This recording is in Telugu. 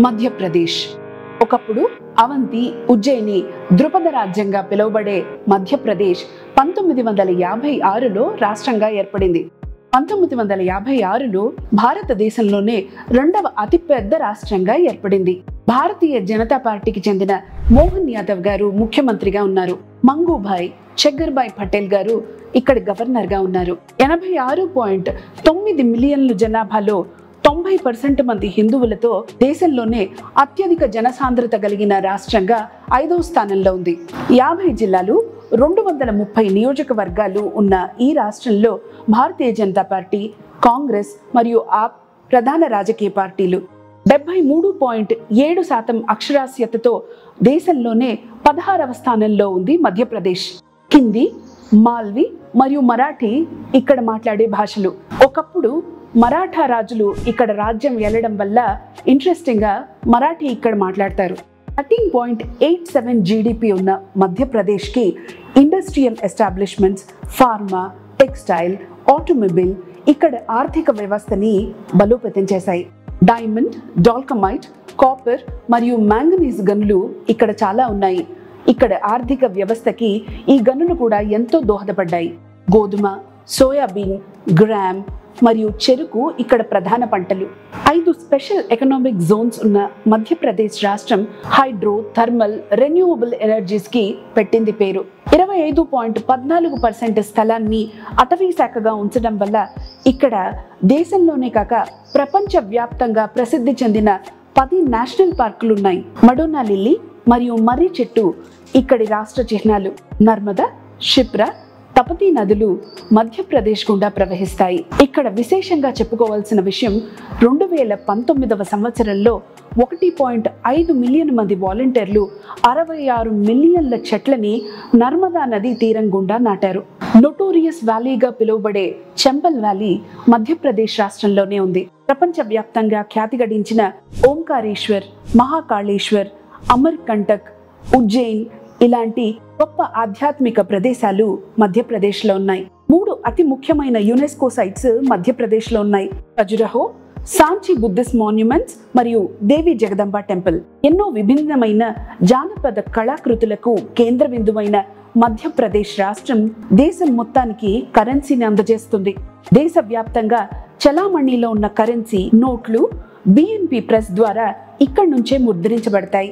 మధ్యప్రదేశ్ ఒకప్పుడు అవంతి, ఉజ్జయిని ద్రుపద రాజ్యంగా పిలువబడే మధ్యప్రదేశ్ 1956లో రాష్ట్రంగా ఏర్పడింది. 1956లో భారతదేశంలోనే రెండవ అతిపెద్ద రాష్ట్రంగా ఏర్పడింది. భారతీయ జనతా పార్టీకి చెందిన మోహన్ యాదవ్ గారు ముఖ్యమంత్రిగా ఉన్నారు. మంగూభాయ్ చక్కర్భాయ్ పటేల్ గారు ఇక్కడ గవర్నర్గా ఉన్నారు. 86.9 మిలియన్ల జనాభాలో 90% మంది హిందువులతో దేశంలోనే అత్యధిక జనసాంద్రత కలిగిన రాష్ట్రంగా 5వ స్థానంలో ఉంది. 50 జిల్లాలు, 230 నియోజకవర్గాలు ఉన్న ఈ రాష్ట్రంలో భారతీయ జనతా పార్టీ, కాంగ్రెస్ మరియు ఆప్ ప్రధాన రాజకీయ పార్టీలు. 73.7% అక్షరాస్యతతో దేశంలోనే 16వ స్థానంలో ఉంది మధ్యప్రదేశ్. హిందీ, మాల్వి మరియు మరాఠీ ఇక్కడ మాట్లాడే భాషలు. ఒకప్పుడు మరాఠా రాజులు ఇక్కడ రాజ్యం ఏలడం వల్ల ఇంట్రెస్టింగ్ గా మరాఠీ ఇక్కడ మాట్లాడతారు. 13.87 జీడిపి ఉన్న మధ్యప్రదేశ్ కి industrial establishments, pharma, textile, automobile ఇక్కడ ఆర్థిక వ్యవస్థని బలోపేతం చేశాయి. డైమండ్, డాల్కమైట్, కాపర్ మరియు మ్యాంగనీస్ గనులు ఇక్కడ చాలా ఉన్నాయి. ఇక్కడ ఆర్థిక వ్యవస్థకి ఈ గనులు కూడా ఎంతో దోహదపడ్డాయి. గోధుమ, సోయాబీన్, గ్రామ్ మరియు చెరుకు ఇక్కడ ప్రధాన పంటలు. 5 స్పెషల్ ఎకనామిక్ జోన్స్ ఉన్న మధ్యప్రదేశ్ రాష్ట్రం హైడ్రో, థర్మల్, రెన్యూవబుల్ ఎనర్జీస్ కి పెట్టింది పేరు. 25.14% స్థలాన్ని అటవీ శాఖగా ఉంచడం వల్ల ఇక్కడ దేశంలోనే కాక ప్రపంచ వ్యాప్తంగా ప్రసిద్ధి చెందిన 10 నేషనల్ పార్కులు ఉన్నాయి. మడోనా లిల్లీ మరియు మర్రి చెట్టు ఇక్కడి రాష్ట్ర చిహ్నాలు. నర్మదా, షిప్రా, తపతీ నదులు మధ్యప్రదేశ్ గుండా ప్రవహిస్తాయి. ఇక్కడ విశేషంగా చెప్పుకోవాల్సిన విషయం 2019వ సంవత్సరంలో 1.5 మిలియన్ మంది వాలంటీర్లు 66 మిలియన్ల చెట్లని నర్మదా నది తీరం గుండా నాటారు. నోటోరియస్ వ్యాలీగా పిలువబడే చంబల్ వ్యాలీ మధ్యప్రదేశ్ రాష్ట్రంలోనే ఉంది. ప్రపంచవ్యాప్తంగా ఖ్యాతి గడించిన ఓంకారేశ్వర్, మహాకాళేశ్వర్, అమర్కంటక్, ఉజ్జయిన్ ఇలాంటి గొప్ప ఆధ్యాత్మిక ప్రదేశాలు మధ్యప్రదేశ్లో ఉన్నాయి. 3 అతి ముఖ్యమైన యునెస్కో సైట్స్ మధ్యప్రదేశ్లో ఉన్నాయి. ఖజురహో, సాంచి బుద్ధిస్ట్ మాన్యుమెంట్స్ మరియు దేవి జగదంబ టెంపుల్. ఎన్నో విభిన్నమైన జానపద కళాకృతులకు కేంద్ర బిందువైన మధ్యప్రదేశ్ రాష్ట్రం దేశం మొత్తానికి కరెన్సీని అందజేస్తుంది. దేశవ్యాప్తంగా చలామణిలో ఉన్న కరెన్సీ నోట్లు BNP ప్రెస్ ద్వారా ఇక్కడి నుంచే ముద్రించబడతాయి.